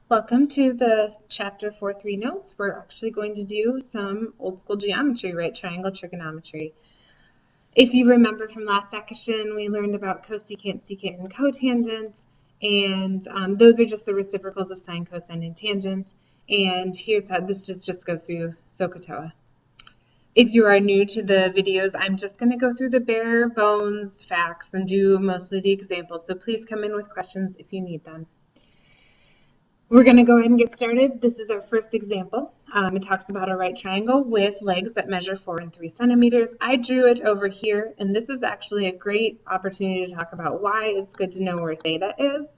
Welcome to the Chapter 4.3 notes. We're actually going to do some old school geometry, right triangle trigonometry. If you remember from last section, we learned about cosecant, secant, and cotangent, and those are just the reciprocals of sine, cosine, and tangent. And here's how this just goes through SOHCAHTOA. If you are new to the videos, I'm just going to go through the bare bones facts and do mostly the examples, so please come in with questions if you need them. We're going to go ahead and get started. This is our first example. It talks about a right triangle with legs that measure 4 and 3 centimeters. I drew it over here, and this is actually a great opportunity to talk about why it's good to know where theta is.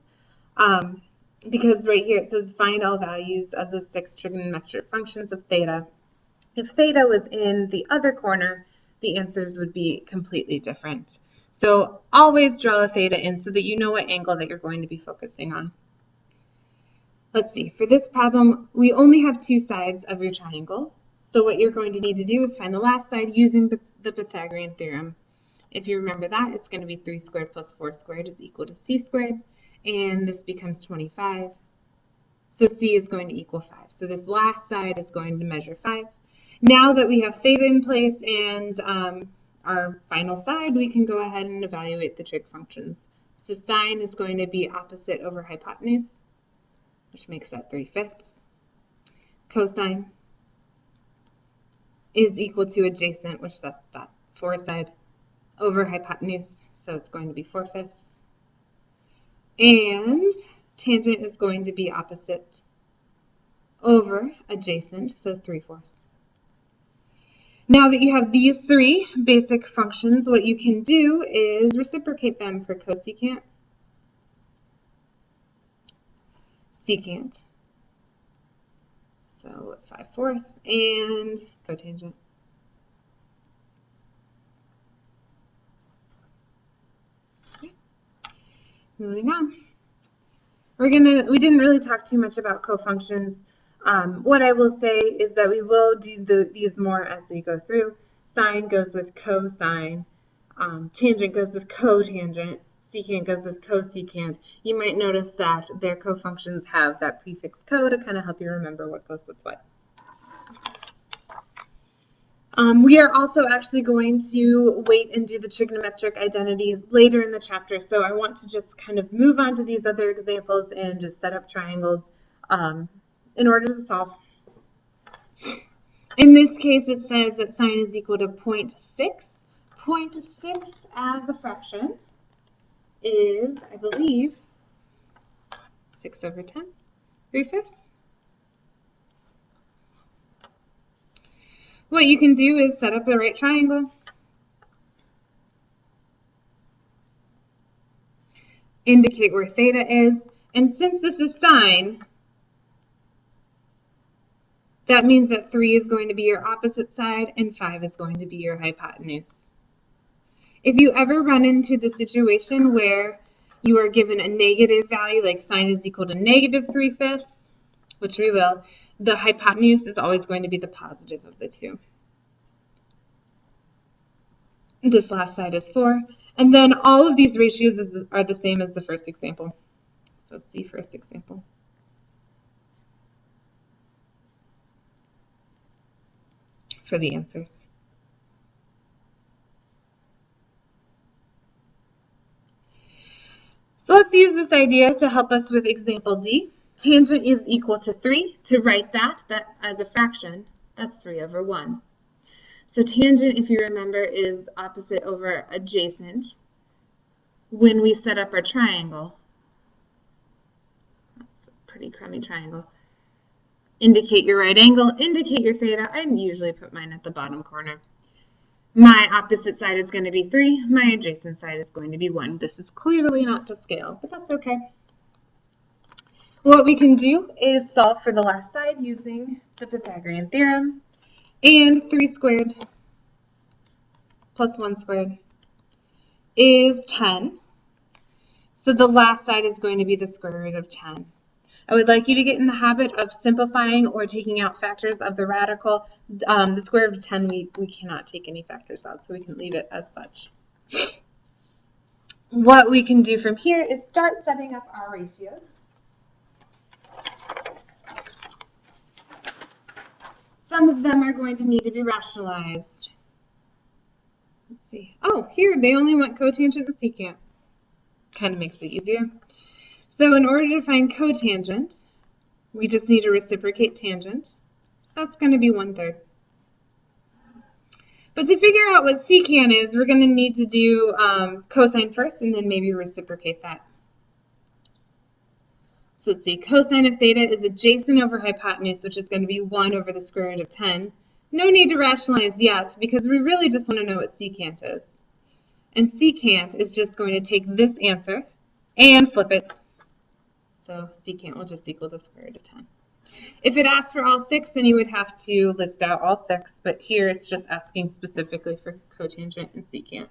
Because right here it says find all values of the 6 trigonometric functions of theta. If theta was in the other corner, the answers would be completely different. So always draw a theta in so that you know what angle that you're going to be focusing on. Let's see, for this problem, we only have 2 sides of your triangle. So what you're going to need to do is find the last side using the Pythagorean theorem. If you remember that, it's going to be 3 squared plus 4 squared is equal to c squared, and this becomes 25. So c is going to equal 5. So this last side is going to measure 5. Now that we have theta in place and our final side, we can go ahead and evaluate the trig functions. So sine is going to be opposite over hypotenuse, which makes that 3/5. Cosine is equal to adjacent, which that's that 4 side, over hypotenuse, so it's going to be 4/5. And tangent is going to be opposite over adjacent, so 3/4. Now that you have these 3 basic functions, what you can do is reciprocate them for cosecant, secant, so 5/4, and cotangent. Okay. Moving on. We didn't really talk too much about cofunctions. What I will say is that we will do these more as we go through. Sine goes with cosine, tangent goes with cotangent, secant goes with cosecant. You might notice that their cofunctions have that prefix co to kind of help you remember what goes with what. We are also actually going to wait and do the trigonometric identities later in the chapter, so I want to just kind of move on to these other examples and just set up triangles in order to solve. In this case, it says that sine is equal to 0.6. 0.6 as a fraction is, I believe, 6/10, 3/5. What you can do is set up a right triangle, indicate where theta is, and since this is sine, that means that 3 is going to be your opposite side and 5 is going to be your hypotenuse. If you ever run into the situation where you are given a negative value, like sine is equal to -3/5, which we will, the hypotenuse is always going to be the positive of the 2. This last side is 4. And then all of these ratios are the same as the first example. So let's see first example. For the answers. So let's use this idea to help us with example D. Tangent is equal to 3. To write that as a fraction, that's 3/1. So tangent, if you remember, is opposite over adjacent when we set up our triangle. That's a pretty crummy triangle. Indicate your right angle, indicate your theta. I usually put mine at the bottom corner. My opposite side is going to be 3. My adjacent side is going to be 1. This is clearly not to scale, but that's okay. What we can do is solve for the last side using the Pythagorean theorem. And 3 squared plus 1 squared is 10. So the last side is going to be the square root of 10. I would like you to get in the habit of simplifying or taking out factors of the radical. The square root of 10, we cannot take any factors out, so we can leave it as such. What we can do from here is start setting up our ratios. some of them are going to need to be rationalized. Let's see. Oh, here they only want cotangent and secant. Kind of makes it easier. So in order to find cotangent, we just need to reciprocate tangent. So that's going to be 1/3. But to figure out what secant is, we're going to need to do cosine first and then maybe reciprocate that. So let's see, cosine of theta is adjacent over hypotenuse, which is going to be 1 over the square root of 10. No need to rationalize yet, because we really just want to know what secant is. And secant is just going to take this answer and flip it. So secant will just equal the square root of 10. If it asks for all 6, then you would have to list out all 6, but here it's just asking specifically for cotangent and secant.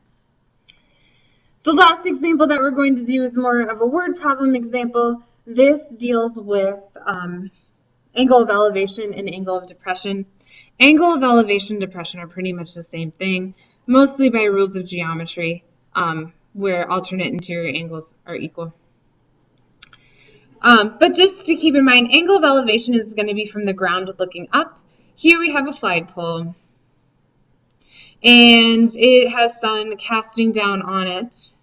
The last example that we're going to do is more of a word problem example. This deals with angle of elevation and angle of depression. Angle of elevation and depression are pretty much the same thing, mostly by rules of geometry, where alternate interior angles are equal. But just to keep in mind, angle of elevation is going to be from the ground looking up. Here we have a flagpole, and it has sun casting down on it.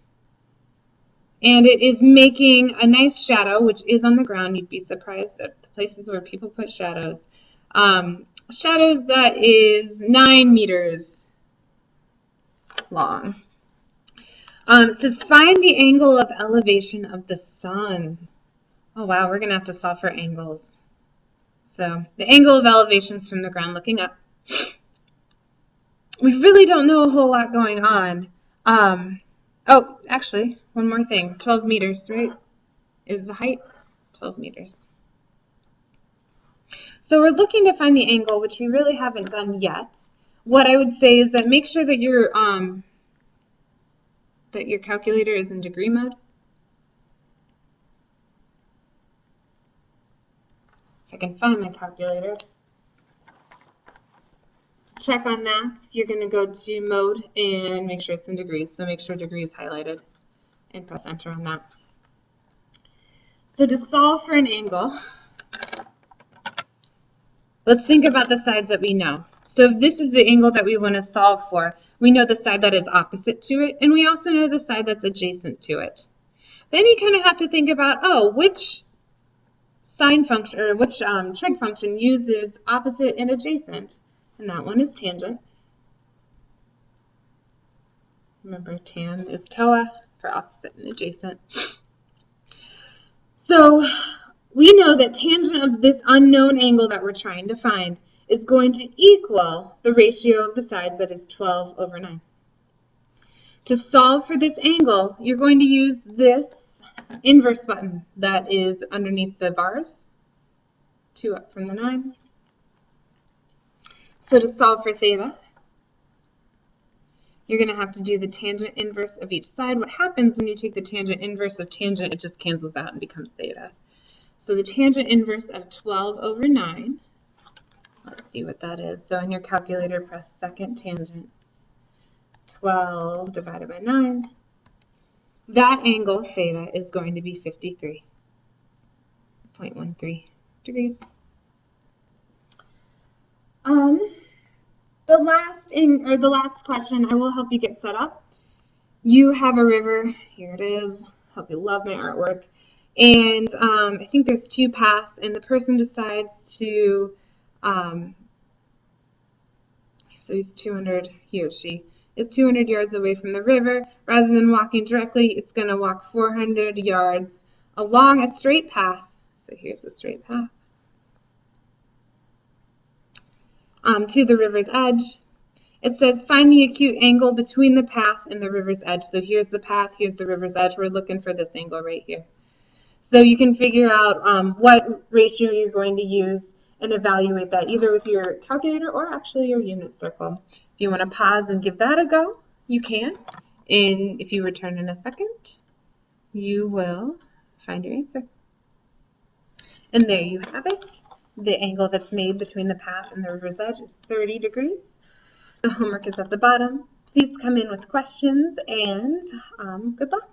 And it is making a nice shadow, which is on the ground. You'd be surprised at the places where people put shadows. Shadows that is 9 meters long. It says find the angle of elevation of the sun. Oh wow, we're going to have to solve for angles. So the angle of elevation is from the ground looking up. We really don't know a whole lot going on. Oh, actually, one more thing. 12 meters, right? Is the height 12 meters. So we're looking to find the angle, which we really haven't done yet. What I would say is that make sure that your calculator is in degree mode. If I can find my calculator. To check on that, you're going to go to mode and make sure it's in degrees. So make sure degree is highlighted and press enter on that. So to solve for an angle, let's think about the sides that we know. So if this is the angle that we want to solve for, we know the side that is opposite to it, and we also know the side that's adjacent to it. Then you kind of have to think about, oh, which sine function or which trig function uses opposite and adjacent? And that one is tangent. Remember, tan is TOA for opposite and adjacent. So we know that tangent of this unknown angle that we're trying to find is going to equal the ratio of the sides, that is 12 over 9. To solve for this angle, you're going to use this inverse button that is underneath the bars, 2 up from the 9. So to solve for theta, you're going to have to do the tangent inverse of each side. What happens when you take the tangent inverse of tangent, it just cancels out and becomes theta. So the tangent inverse of 12 over 9, let's see what that is. So in your calculator, press second tangent. 12 divided by 9. That angle, theta, is going to be 53.13 degrees. The last question, I will help you get set up. You have a river. Here it is. Hope you love my artwork. And I think there's 2 paths, and the person decides to, so he's 200, he or she is 200 yards away from the river. Rather than walking directly, it's going to walk 400 yards along a straight path. So here's the straight path. To the river's edge. It says find the acute angle between the path and the river's edge. So here's the path, here's the river's edge. We're looking for this angle right here. So you can figure out what ratio you're going to use and evaluate that either with your calculator or actually your unit circle. If you want to pause and give that a go, you can. And if you return in a second, you will find your answer. And there you have it. The angle that's made between the path and the river's edge is 30 degrees. The homework is at the bottom. Please come in with questions, and good luck.